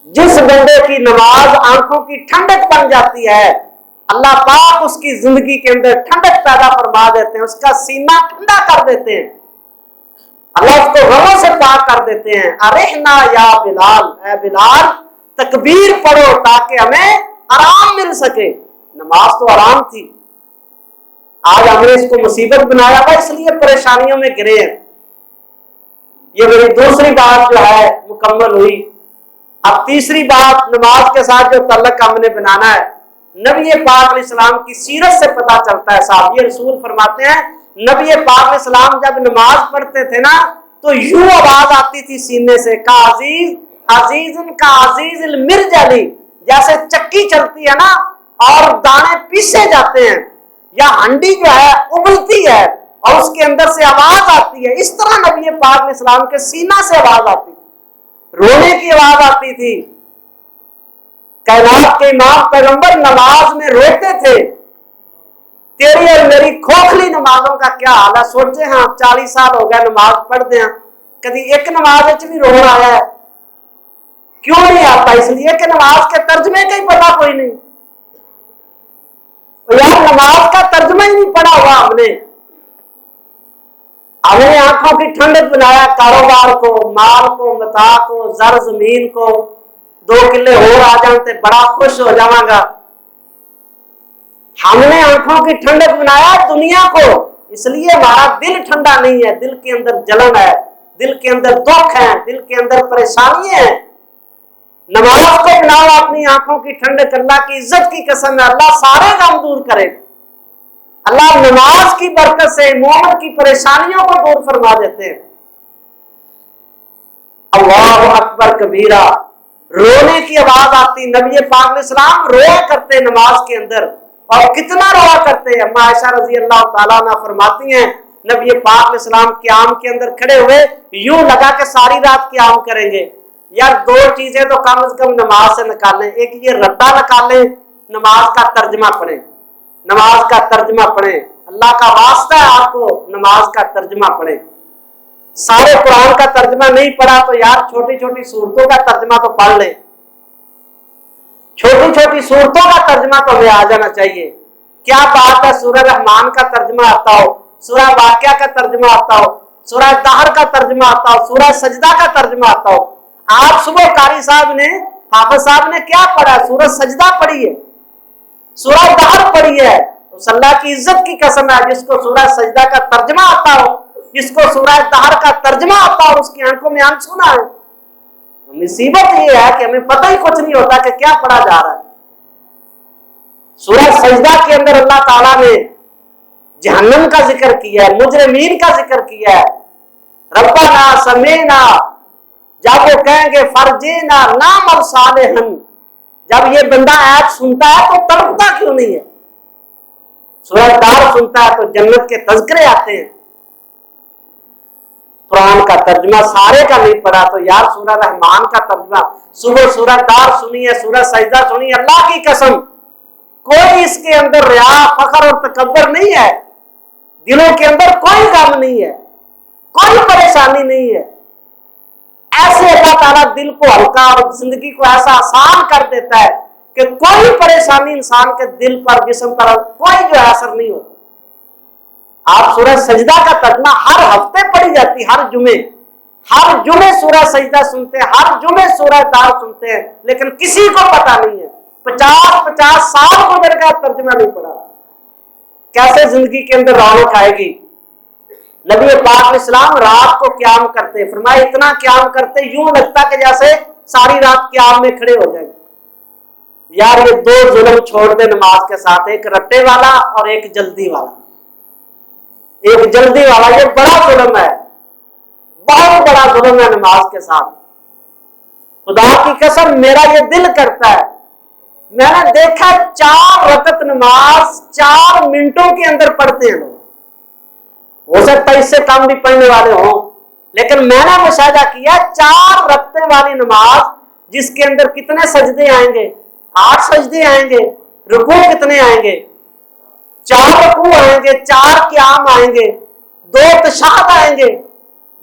جس بندے کی نماز آنکھوں کی ٹھنڈک بن جاتی ہے، اللہ پاک اس کی زندگی کے اندر ٹھنڈک پیدا فرما دیتے ہیں، اس کا سینہ ٹھنڈا کر دیتے ہیں، اللہ اس کو غموں سے پاک کر دیتے ہیں۔ ارحنا یا بلال، اے بلال تکبیر پڑھو تاکہ ہمیں آرام مل سکے۔ نماز تو آرام تھی، آج ہم نے اس کو مصیبت بنایا تھا، اس لیے پریشانیوں میں گرے ہیں۔ یہ میری دوسری بات جو ہے مکمل ہوئی۔ اب تیسری بات، نماز کے ساتھ جو تعلق ہم نے بنانا ہے، نبی پاک علیہ السلام کی سیرت سے پتہ چلتا ہے۔ صحابی رسول فرماتے ہیں نبی پاک علیہ السلام جب نماز پڑھتے تھے نا تو یوں آواز آتی تھی سینے سے، کا عزیز المرجلی، جیسے چکی چلتی ہے نا اور دانے پیسے جاتے ہیں، یا ہنڈی جو ہے ابلتی ہے اور اس کے اندر سے آواز آتی ہے، اس طرح نبی پاک علیہ السلام کے سینہ سے آواز آتی تھی، رونے کی آواز آتی تھی۔ کائنات کے امام پیغمبر نماز میں روتے تھے۔ تیری اور میری کھوکھلی نمازوں کا کیا حال ہے؟ سوچے ہاں 40 سال ہو گئے نماز پڑھتے ہیں، کبھی ایک نماز بھی رونا آیا ہے؟ کیوں نہیں آتا؟ اس لیے کہ نماز کے ترجمے کا ہی پتا کوئی نہیں، یار نماز کا ترجمہ ہی نہیں پڑھا ہوا ہم نے آنکھوں کی ٹھنڈک بنایا کاروبار کو، مال کو، متاع کو، زر زمین کو، 2 کلے اور آ جانتے بڑا خوش ہو جاواں گا۔ ہم نے آنکھوں کی ٹھنڈک بنایا دنیا کو، اس لیے ہمارا دل ٹھنڈا نہیں ہے، دل کے اندر جلن ہے، دل کے اندر دکھ ہے، دل کے اندر پریشانی ہے۔ نماز کو بناؤ اپنی آنکھوں کی ٹھنڈک، اللہ کی عزت کی قسم ہے اللہ سارے غم دور کرے۔ اللہ نماز کی برکت سے مومن کی پریشانیوں کو دور فرما دیتے ہیں۔ اللہ اکبر کبیرہ، رونے کی آواز آتی، نبی پاک علیہ السلام رویا کرتے نماز کے اندر، اور کتنا رویا کرتے ہیں۔ اما عائشہ رضی اللہ تعالیٰ عنہ فرماتی ہیں نبی پاک علیہ السلام قیام کے اندر کھڑے ہوئے یوں لگا کہ ساری رات قیام کریں گے۔ یار 2 چیزیں تو کم از کم نماز سے نکالیں، ایک یہ رٹا نکالیں، نماز کا ترجمہ پڑھیں، نماز کا ترجمہ پڑھیں، اللہ کا واسطہ ہے آپ کو نماز کا ترجمہ پڑھیں۔ سارے قرآن کا ترجمہ نہیں پڑھا تو یار چھوٹی چھوٹی صورتوں کا ترجمہ تو پڑھ لیں، چھوٹی چھوٹی صورتوں کا ترجمہ تو ہمیں آ جانا چاہیے۔ کیا بات ہے سورہ رحمان کا ترجمہ آتا ہو، سورہ واقعہ کا ترجمہ آتا ہو، سورہ دہر کا ترجمہ آتا ہو، سورہ سجدہ کا ترجمہ آتا ہو۔ آپ صبح قاری صاحب نے، حافظ صاحب نے کیا پڑھا؟ سورہ سجدہ پڑھی ہے، سورہ دہر پڑھی ہے۔ اس اللہ کی عزت کی قسم ہے جس کو سورہ سجدہ کا ترجمہ آتا ہو، جس کو سورہ دہر کا ترجمہ آتا ہو، اس کی آنکھوں میں آنسو نہ ہے۔ مصیبت یہ ہے کہ ہمیں پتہ ہی کچھ نہیں ہوتا کہ کیا پڑھا جا رہا ہے۔ سورہ سجدہ کے اندر اللہ تعالیٰ نے جہنم کا ذکر کیا ہے، مجرمین کا ذکر کیا ہے۔ ربنا سمینا، جب وہ کہیں گے فرجینا نعمل صالحا، جب یہ بندہ آیت سنتا ہے تو تڑپتا کیوں نہیں ہے؟ سورہ دار سنتا ہے تو جنت کے تذکرے آتے ہیں۔ قرآن کا ترجمہ سارے کا نہیں پڑھا تو یار سورہ رحمان کا ترجمہ، صبح سورہ دار سنی ہے، سورہ سجدہ سنی ہے، اللہ کی قسم کوئی اس کے اندر ریا، فخر اور تکبر نہیں ہے، دلوں کے اندر کوئی غم نہیں ہے، کوئی پریشانی نہیں ہے۔ ایسے اللہ تعالیٰ دل کو ہلکا اور زندگی کو ایسا آسان کر دیتا ہے کہ کوئی پریشانی انسان کے دل پر، جسم پر کوئی جو اثر نہیں ہوتا۔ آپ سورہ سجدہ کا ترجمہ ہر ہفتے پڑھی جاتی، ہر جمعے سورہ سجدہ سنتے ہیں، ہر جمعے سورہ دار سنتے ہیں، لیکن کسی کو پتہ نہیں ہے۔ 50 سال گزر گیا ترجمہ نہیں پڑھا، کیسے زندگی کے اندر رونق آئے گی؟ نبی پاک علیہ السلام رات کو قیام کرتے، فرمایا اتنا قیام کرتے یوں لگتا کہ جیسے ساری رات قیام میں کھڑے ہو جائیں۔ یار یہ 2 ظلم چھوڑ دے نماز کے ساتھ، ایک رٹے والا اور ایک جلدی والا۔ ایک جلدی والا، یہ بڑا ظلم ہے، بہت بڑا ظلم ہے نماز کے ساتھ۔ خدا کی قسم میرا یہ دل کرتا ہے، میں نے دیکھا 4 رکعت نماز 4 منٹوں کے اندر پڑھتے ہیں لوگ، ہو سکتا ہے اس سے کم بھی پڑھنے والے ہوں، لیکن میں نے مشاہدہ کیا 4 رکعتیں والی نماز جس کے اندر کتنے سجدے آئیں گے؟ 8 سجدے آئیں گے، رکوع کتنے آئیں گے؟ 4 رکوع آئیں گے، 4 قیام آئیں گے، 2 تشہد آئیں گے۔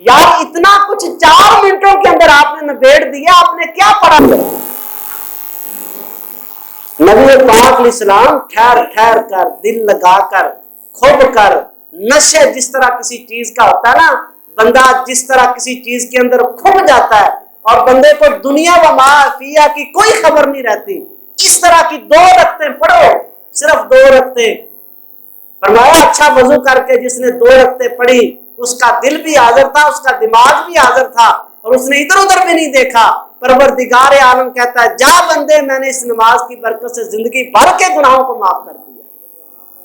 یار اتنا کچھ 4 منٹوں کے اندر آپ نے نبیڑ دیا، آپ نے کیا پڑھا؟ نبی پاک علیہ السلام ٹھہر ٹھہر کر، دل لگا کر، کھب کر، نشے جس طرح کسی چیز کا ہوتا ہے نا، بندہ جس طرح کسی چیز کے اندر کھب جاتا ہے اور بندے کو دنیا و ما فیہا کی کوئی خبر نہیں رہتی، اس طرح کی 2 رکعتیں پڑھو، صرف 2 رکعتیں۔ فرمایا اچھا وضو کر کے جس نے 2 رکعتیں پڑھی اس کا دل بھی حاضر تھا، اس کا دماغ بھی حاضر تھا، اور اس نے ادھر ادھر بھی نہیں دیکھا۔ پروردگار عالم کہتا ہے جا بندے میں نے اس نماز کی برکت سے زندگی بھر کے گناہوں کو معاف کر دیا۔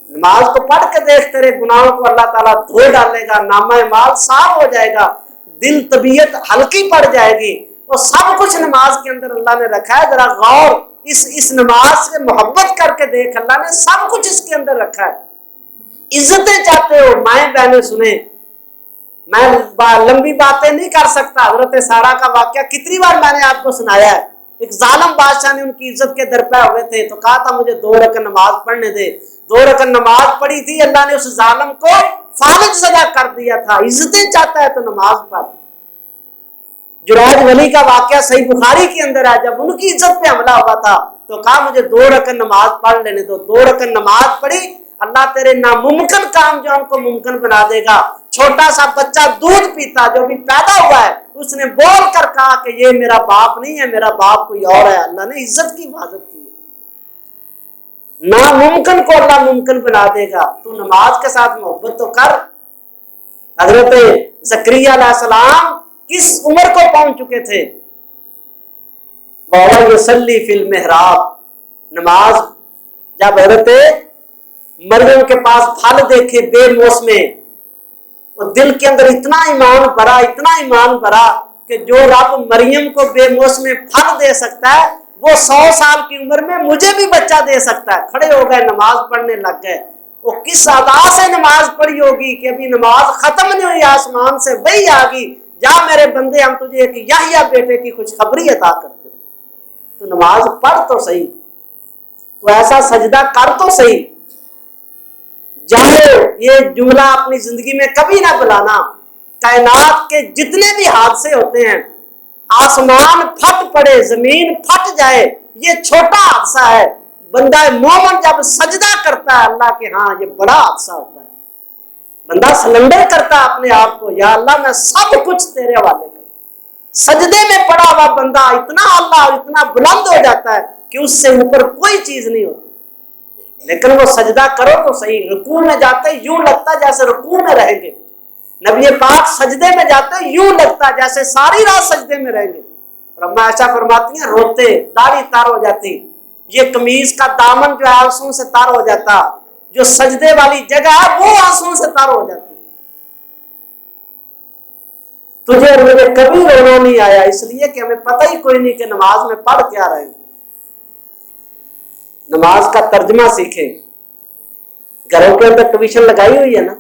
نماز کو پڑھ کے دیکھ، تیرے گناہوں کو اللہ تعالیٰ دھو ڈالے گا، نامہ مال صاف ہو جائے گا، دل طبیعت ہلکی پڑ جائے گی، اور سب کچھ نماز کے اندر اللہ نے رکھا ہے۔ ذرا غور اس نماز سے محبت کر کے دیکھ، اللہ نے سب کچھ اس کے اندر رکھا ہے۔ عزتیں چاہتے ہو مائیں بہنیں سنیں. میں لمبی باتیں نہیں کر سکتا. حضرت سارا کا واقعہ کتنی بار میں نے آپ کو سنایا ہے. ایک ظالم بادشاہ نے ان کی عزت کے درپے ہوئے تھے تو کہا تھا مجھے 2 رکعت نماز پڑھنے دے. 2 رکعت نماز پڑھی تھی, اللہ نے اس ظالم کو فارغ سزا کر دیا تھا. عزتیں چاہتا ہے تو نماز پڑھ. جرائج ولی کا واقعہ صحیح بخاری کے اندر ہے. جب ان کی عزت پہ حملہ ہوا تھا تو کہا مجھے 2 رکعت نماز پڑھ لینے دو. 2 رکعت نماز پڑھی. اللہ تیرے ناممکن کام جو ہم کو ممکن بنا دے گا. چھوٹا سا بچہ دودھ پیتا جو بھی پیدا ہوا ہے, اس نے بول کر کہا کہ یہ میرا باپ نہیں ہے, میرا باپ کوئی اور ہے. اللہ نے عزت کی حفاظت کی. ناممکن کو اللہ ممکن بنا دے گا. تو نماز کے ساتھ محبت تو کر. حضرت زکریا علیہ السلام کس عمر کو پہنچ چکے تھے؟ وَهُوَ يُصَلِّي فِي الْمِحْرَابِ. نماز جب حضرت مریم کے پاس پھل دیکھے بے موسمے, اور دل کے اندر اتنا ایمان بھرا کہ جو رب مریم کو بے موسمے پھل دے سکتا ہے وہ 100 سال کی عمر میں مجھے بھی بچہ دے سکتا ہے. کھڑے ہو گئے, نماز پڑھنے لگ گئے. وہ کس ادا سے نماز پڑھی ہوگی کہ ابھی نماز ختم نہیں ہوئی, آسمان سے وہی آ گئی, جا میرے بندے ہم تجھے ایک یحییٰ بیٹے کی خوشخبری عطا کرتے. تو نماز پڑھ تو صحیح, تو ایسا سجدہ کر تو صحیح. جاؤ, یہ جملہ اپنی زندگی میں کبھی نہ بلانا. کائنات کے جتنے بھی حادثے ہوتے ہیں, آسمان پھٹ پڑے, زمین پھٹ جائے, یہ چھوٹا حادثہ ہے. بندہ مومن جب سجدہ کرتا ہے اللہ کے ہاں یہ بڑا حادثہ ہوتا ہے. بندہ سلنڈر کرتا ہے اپنے آپ کو, یا اللہ میں سب کچھ تیرے حوالے کرتا. سجدے میں پڑا ہوا بندہ اتنا اللہ اور اتنا بلند ہو جاتا ہے کہ اس سے اوپر کوئی چیز نہیں ہوتی. لیکن وہ سجدہ کرو تو صحیح. رکوع میں جاتے یوں لگتا جیسے رکوع میں رہیں گے. نبی پاک سجدے میں جاتے یوں لگتا جیسے ساری رات سجدے میں رہیں گے. اور اما عائشہ فرماتی ہیں روتے, داڑھی تار ہو جاتی, یہ قمیض کا دامن جو ہے آنسوں سے تار ہو جاتا, جو سجدے والی جگہ ہے وہ آنسوں سے تار ہو جاتی. تجھے اور مجھے کبھی رونا نہیں آیا, اس لیے کہ ہمیں پتہ ہی کوئی نہیں کہ نماز میں پڑھ کیا رہے ہیں. نماز کا ترجمہ سیکھیں. گھروں کے اندر ٹیوشن لگائی ہوئی ہے نا,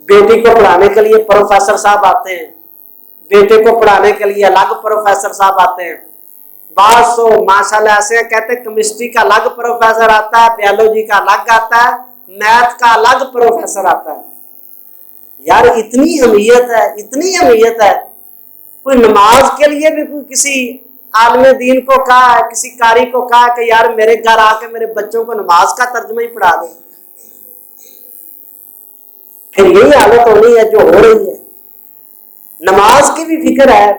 بیٹی کو پڑھانے کے لیے پروفیسر صاحب آتے ہیں, بیٹے کو پڑھانے کے لیے الگ پروفیسر صاحب آتے ہیں. بعض تو ماشاءاللہ ایسے کہتے ہیں کیمسٹری کا الگ پروفیسر آتا ہے, بیولوجی کا الگ آتا ہے, میتھ کا الگ پروفیسر آتا ہے. یار اتنی اہمیت ہے. کوئی نماز کے لیے بھی کوئی کسی عالم دین کو کہا ہے, کسی قاری کو کہا کہ یار میرے گھر آ کے میرے بچوں کو نماز کا ترجمہ ہی پڑھا دے. پھر یہی حالت ہونی ہے جو ہو رہی ہے. نماز کی بھی فکر ہے.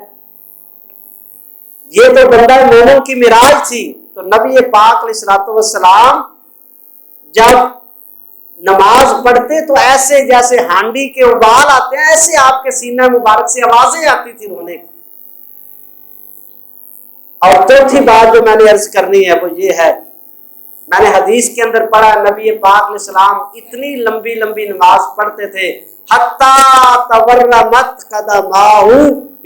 یہ تو بندہ مومن کی معراج تھی. تو نبی پاک علیہ الصلوۃ والسلام جب نماز پڑھتے تو ایسے جیسے ہانڈی کے ابال آتے ہیں, ایسے آپ کے سینہ مبارک سے آوازیں آتی تھی رونے کی. اور چوتھی بات جو میں نے عرض کرنی ہے وہ یہ ہے, میں نے حدیث کے اندر پڑھا نبی پاک علیہ السلام اتنی لمبی نماز پڑھتے تھے حتی تورمت قدماہ,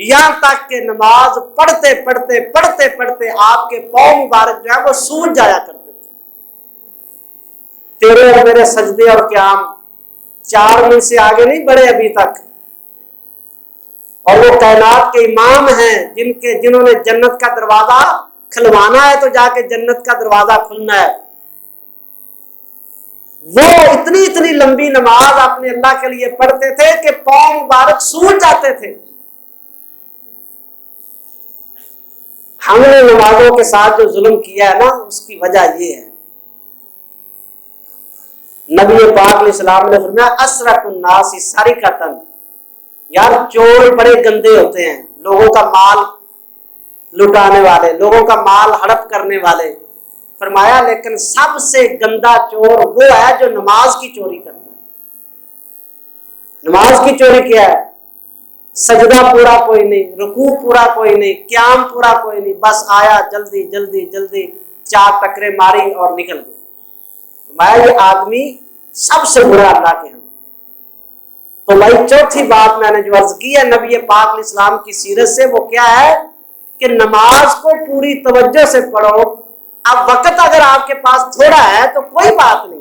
یہاں تک کہ نماز پڑھتے آپ کے پاؤں مبارک جو ہے وہ سوج جایا کرتے تھے. تیرے اور میرے سجدے اور قیام 4 میل سے آگے نہیں بڑھے ابھی تک. اور وہ کائنات کے امام ہیں جنہوں نے جنت کا دروازہ کھلوانا ہے تو جا کے جنت کا دروازہ کھلنا ہے. وہ اتنی لمبی نماز اپنے اللہ کے لیے پڑھتے تھے کہ پاؤں مبارک سوج جاتے تھے. ہم نے نمازوں کے ساتھ جو ظلم کیا ہے نا, اس کی وجہ یہ ہے. نبی پاک علیہ السلام نے فرمایا اسرق الناس سرقۃ, یار چور بڑے گندے ہوتے ہیں, لوگوں کا مال لٹانے والے, لوگوں کا مال ہڑپ کرنے والے. فرمایا لیکن سب سے گندا چور وہ ہے جو نماز کی چوری کرتا ہے. نماز کی چوری کیا ہے؟ سجدہ پورا کوئی نہیں, رکوع پورا کوئی نہیں, قیام پورا کوئی نہیں, بس آیا جلدی 4 ٹکرے ماری اور نکل گئے. فرمایا یہ آدمی سب سے برا اللہ کے ہاں. تو بھائی چوتھی بات میں نے جو عرض کی ہے نبی پاک علیہ السلام کی سیرت سے, وہ کیا ہے کہ نماز کو پوری توجہ سے پڑھو. اب وقت اگر آپ کے پاس تھوڑا ہے تو کوئی بات نہیں,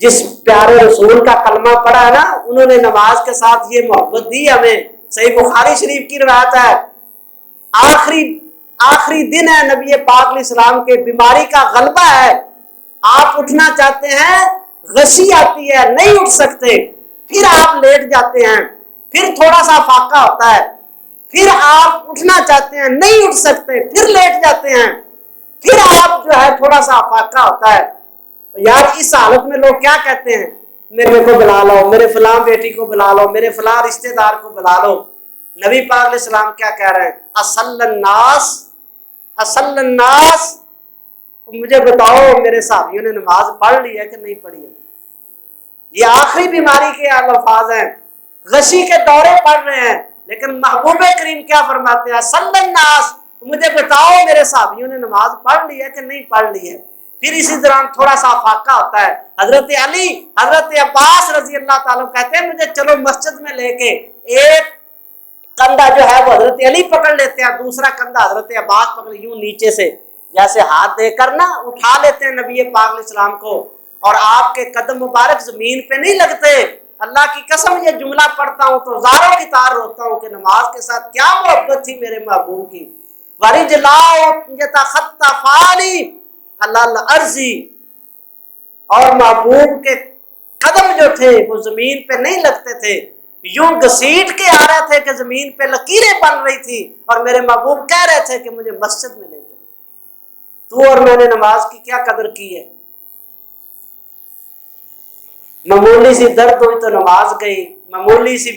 جس پیارے رسول کا کلمہ پڑھا ہے نا، انہوں نے نماز کے ساتھ یہ محبت دی ہمیں۔ صحیح بخاری شریف کی روایت ہے، آخری دن ہے نبی پاک علیہ السلام کے، بیماری کا غلبہ ہے، آپ اٹھنا چاہتے ہیں، غشی آتی ہے، نہیں اٹھ سکتے، پھر آپ لیٹ جاتے ہیں، پھر تھوڑا سا فاقہ ہوتا ہے، پھر آپ اٹھنا چاہتے ہیں، نہیں اٹھ سکتے، پھر لیٹ جاتے ہیں، پھر آپ جو ہے تھوڑا سا فاقہ ہوتا ہے۔ یار اس حالت میں لوگ کیا کہتے ہیں، میرے کو بلا لو، میرے فلاں بیٹی کو بلا لو، میرے فلاں رشتہ دار کو بلا لو۔ نبی پاک علیہ السلام کیا کہہ رہے ہیں، اصل الناس، مجھے بتاؤ میرے صحابیوں نے نماز پڑھ لی ہے کہ نہیں پڑھی ہے؟ یہ آخری بیماری کے الفاظ ہیں، غشی کے دورے پڑھ رہے ہیں، لیکن محبوب کریم کیا فرماتے ہیں، صلی الناس، مجھے بتاؤ میرے صحابیوں نے نماز پڑھ لی ہے کہ نہیں پڑھ لی ہے؟ پھر اسی دوران تھوڑا سا فاقہ ہوتا ہے، حضرت علی، حضرت عباس رضی اللہ تعالیٰ کہتے ہیں مجھے چلو مسجد میں لے کے، ایک کندھا جو ہے وہ حضرت علی پکڑ لیتے ہیں، دوسرا کندھا حضرت عباس پکڑ، یوں نیچے سے جیسے ہاتھ دے کر نا اٹھا لیتے ہیں نبی پاک علیہ السلام کو، اور آپ کے قدم مبارک زمین پہ نہیں لگتے۔ اللہ کی قسم یہ جملہ پڑھتا ہوں تو زاروں کی تار روتا ہوں کہ نماز کے ساتھ کیا محبت تھی میرے محبوب کی۔ وَرِجْلَاهُ يَتَخَطَّفَانِ عَلَى الْأَرْضِ، اور محبوب کے قدم جو تھے وہ زمین پہ نہیں لگتے تھے، یوں گھسیٹ کے آ رہے تھے کہ زمین پہ لکیریں بن رہی تھی، اور میرے محبوب کہہ رہے تھے کہ مجھے مسجد میں لے جاؤ۔ تو اور میں نے نماز کی کیا قدر کی ہے؟ معمولی سی درد ہوئی تو نماز گئی، معمولی سی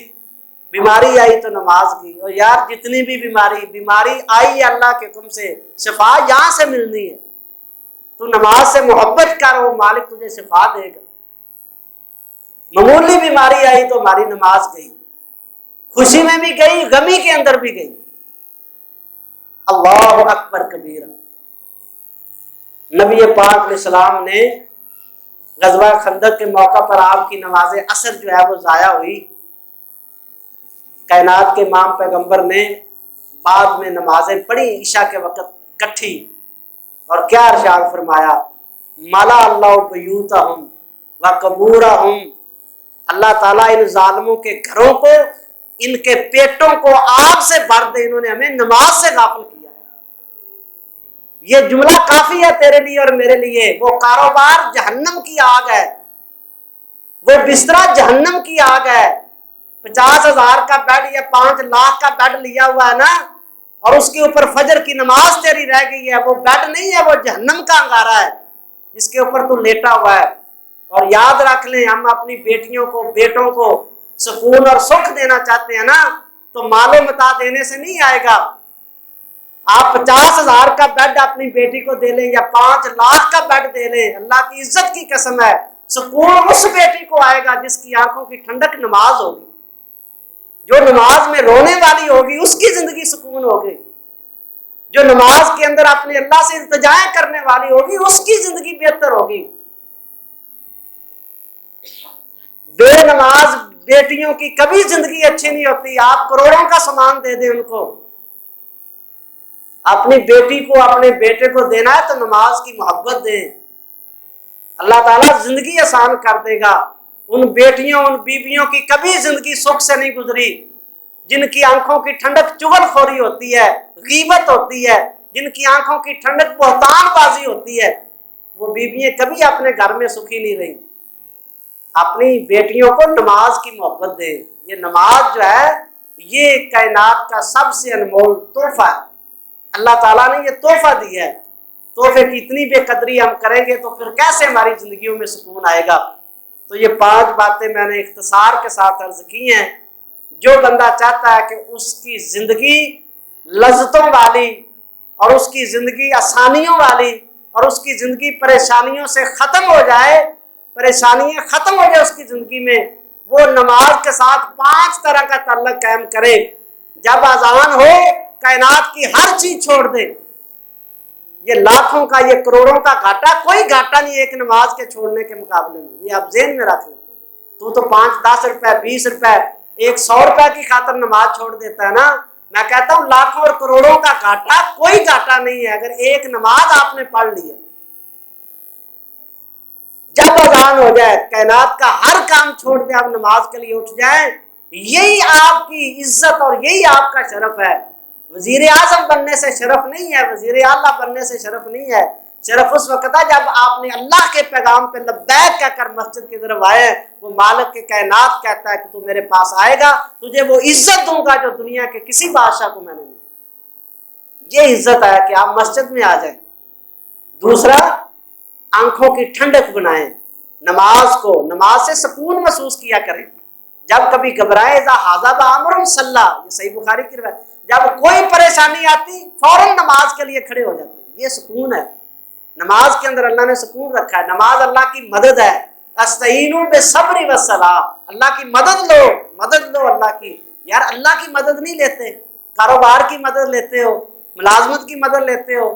بیماری آئی تو نماز گئی۔ اور یار جتنی بھی بیماری آئی ہے اللہ کے حکم سے، شفا یہاں سے ملنی ہے، تو نماز سے محبت کر، وہ مالک تجھے شفا دے گا۔ معمولی بیماری آئی تو ہماری نماز گئی، خوشی میں بھی گئی، غمی کے اندر بھی گئی۔ اللہ اکبر کبیرہ۔ نبی پاک علیہ السلام نے غزوہ خندق کے موقع پر آپ کی نماز عصر جو ہے وہ ضائع ہوئی، کائنات کے امام پیغمبر نے بعد میں نمازیں پڑھی عشاء کے وقت کٹھی، اور کیا ارشاد فرمایا، ملا اللہ بیوتہم وقبورہم، اللہ تعالیٰ ان ظالموں کے گھروں کو، ان کے پیٹوں کو آگ سے بھر دے، انہوں نے ہمیں نماز سے غافل کیا ہے۔ یہ جملہ کافی ہے تیرے لیے اور میرے لیے۔ وہ کاروبار جہنم کی آگ ہے، وہ بسترا جہنم کی آگ ہے۔ 50,000 کا بیڈ یا 5 لاکھ کا بیڈ لیا ہوا ہے نا، اور اس کے اوپر فجر کی نماز تیری رہ گئی ہے، وہ بیڈ نہیں ہے، وہ جہنم کا انگارہ ہے جس کے اوپر تو لیٹا ہوا ہے۔ اور یاد رکھ لیں، ہم اپنی بیٹیوں کو، بیٹوں کو سکون اور سکھ دینا چاہتے ہیں نا، تو مال و متاع دینے سے نہیں آئے گا۔ آپ 50,000 کا بیڈ اپنی بیٹی کو دے لیں یا 5 لاکھ کا بیڈ دے لیں، اللہ کی عزت کی قسم ہے، سکون اس بیٹی کو آئے گا جس کی آنکھوں کی ٹھنڈک نماز ہوگی، جو نماز میں رونے والی ہوگی اس کی زندگی سکون ہوگی، جو نماز کے اندر اپنے اللہ سے التجائیں کرنے والی ہوگی اس کی زندگی بہتر ہوگی۔ بے نماز بیٹیوں کی کبھی زندگی اچھی نہیں ہوتی۔ آپ کروڑوں کا سامان دے دیں ان کو، اپنی بیٹی کو، اپنے بیٹے کو دینا ہے تو نماز کی محبت دیں، اللہ تعالیٰ زندگی آسان کر دے گا۔ ان بیٹیوں، ان بیویوں کی کبھی زندگی سکھ سے نہیں گزری جن کی آنکھوں کی ٹھنڈک چغل خوری ہوتی ہے، غیبت ہوتی ہے، جن کی آنکھوں کی ٹھنڈک بہتان بازی ہوتی ہے، وہ بیویاں کبھی اپنے گھر میں سکھی نہیں رہی۔ اپنی بیٹیوں کو نماز کی محبت دے۔ یہ نماز جو ہے یہ کائنات کا سب سے انمول تحفہ ہے، اللہ تعالیٰ نے یہ تحفہ دیا ہے۔ تحفے کی اتنی بے قدری ہم کریں گے تو پھر کیسے ہماری زندگیوں میں سکون آئے گا؟ تو یہ 5 باتیں میں نے اختصار کے ساتھ عرض کی ہیں۔ جو بندہ چاہتا ہے کہ اس کی زندگی لذتوں والی، اور اس کی زندگی آسانیوں والی، اور اس کی زندگی پریشانیوں سے ختم ہو جائے، پریشانیاں ختم ہو جائے اس کی زندگی میں، وہ نماز کے ساتھ 5 طرح کا تعلق قائم کرے۔ جب اذان ہو کائنات کی ہر چیز چھوڑ دے۔ یہ لاکھوں کا، یہ کروڑوں کا گھاٹا کوئی گھاٹا نہیں ایک نماز کے چھوڑنے کے مقابلے میں، یہ آپ ذہن میں رکھ لیں۔ تو 5 10 روپے 20 روپے 100 روپے کی خاطر نماز چھوڑ دیتا ہے نا، میں کہتا ہوں لاکھوں اور کروڑوں کا گھاٹا کوئی گھاٹا نہیں ہے اگر ایک نماز آپ نے پڑھ لی ہے۔ جب اذان ہو جائے کائنات کا ہر کام چھوڑ دے آپ نماز کے لیے اٹھ جائیں، یہی آپ کی عزت اور یہی آپ کا شرف ہے۔ وزیر اعظم بننے سے شرف نہیں ہے، وزیر اعلیٰ بننے سے شرف نہیں ہے، شرف اس وقت ہے جب آپ نے اللہ کے پیغام پہ لبیک کہہ کر مسجد کی طرف آئے۔ وہ مالک کے کائنات کہتا ہے کہ تو میرے پاس آئے گا، تجھے وہ عزت دوں گا جو دنیا کے کسی بادشاہ کو میں نے نہیں۔ یہ عزت ہے کہ آپ مسجد میں آ جائیں۔ دوسرا، آنکھوں کی ٹھنڈک بنائیں، نماز کو، نماز سے سکون محسوس کیا کریں۔ جب کبھی گھبرائے اذا حاضر امر صلی، یہ صحیح بخاری کی روایت، جب کوئی پریشانی آتی فوراً نماز کے لیے کھڑے ہو جاتے ہیں۔ یہ سکون ہے، نماز کے اندر اللہ نے سکون رکھا ہے۔ نماز اللہ کی مدد ہے، استعینوا بالصبر والصلاۃ، اللہ کی مدد لو، مدد لو اللہ کی۔ یار اللہ کی مدد نہیں لیتے، کاروبار کی مدد لیتے ہو، ملازمت کی مدد لیتے ہو،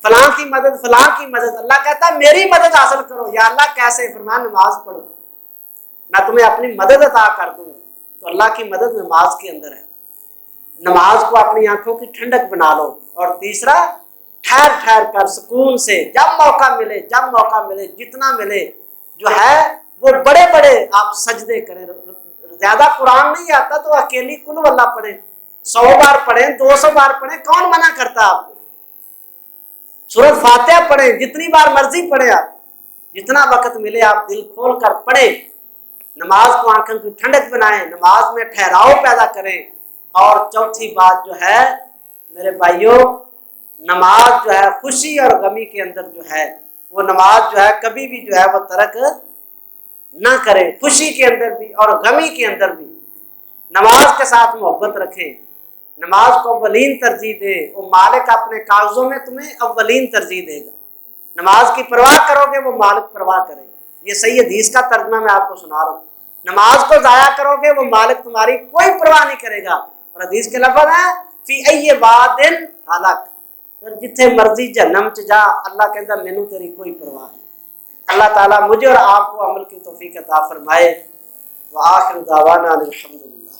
فلاں کی مدد، فلاں کی مدد۔ اللہ کہتا ہے میری مدد حاصل کرو۔ یا اللہ کیسے؟ فرمایا نماز پڑھو، میں تمہیں اپنی مدد عطا کر دوں گا۔ تو اللہ کی مدد نماز کے اندر ہے۔ نماز کو اپنی آنکھوں کی ٹھنڈک بنا لو۔ اور تیسرا، ٹھہر ٹھہر کر سکون سے جب موقع ملے، جب موقع ملے، جتنا ملے جو ہے وہ بڑے بڑے آپ سجدے کریں۔ زیادہ قرآن نہیں آتا تو اکیلی کل واللہ پڑھیں، 100 بار پڑھیں، 200 بار پڑھیں، کون منع کرتا آپ کو؟ سورۃ فاتحہ پڑھیں، جتنی بار مرضی پڑھیں، آپ جتنا وقت ملے آپ دل کھول کر پڑھیں۔ نماز کو آنکھوں کی ٹھنڈک بنائیں، نماز میں ٹھہراؤ پیدا کریں۔ اور چوتھی بات جو ہے میرے بھائیوں، نماز جو ہے خوشی اور غمی کے اندر جو ہے وہ نماز جو ہے کبھی بھی جو ہے وہ ترک نہ کریں۔ خوشی کے اندر بھی اور غمی کے اندر بھی نماز کے ساتھ محبت رکھیں، نماز کو اولین ترجیح دیں۔ وہ مالک اپنے کاغذوں میں تمہیں اولین ترجیح دے گا۔ نماز کی پرواہ کرو گے وہ مالک پرواہ کرے گا۔ یہ صحیح حدیث کا ترجمہ میں آپ کو سنا رہا ہوں۔ نماز کو ضائع کرو گے وہ مالک تمہاری کوئی پرواہ نہیں کرے گا۔ اور حدیث کے لفظ ہیں فی ای وادٍ ہلک، پھر جتھے مرضی جہنم چ جا، اللہ کہتا مینوں تیری کوئی پرواہ نہیں۔ اللہ تعالیٰ مجھے اور آپ کو عمل کی توفیق عطا فرمائے۔ وآخر دعوانا الحمدللہ۔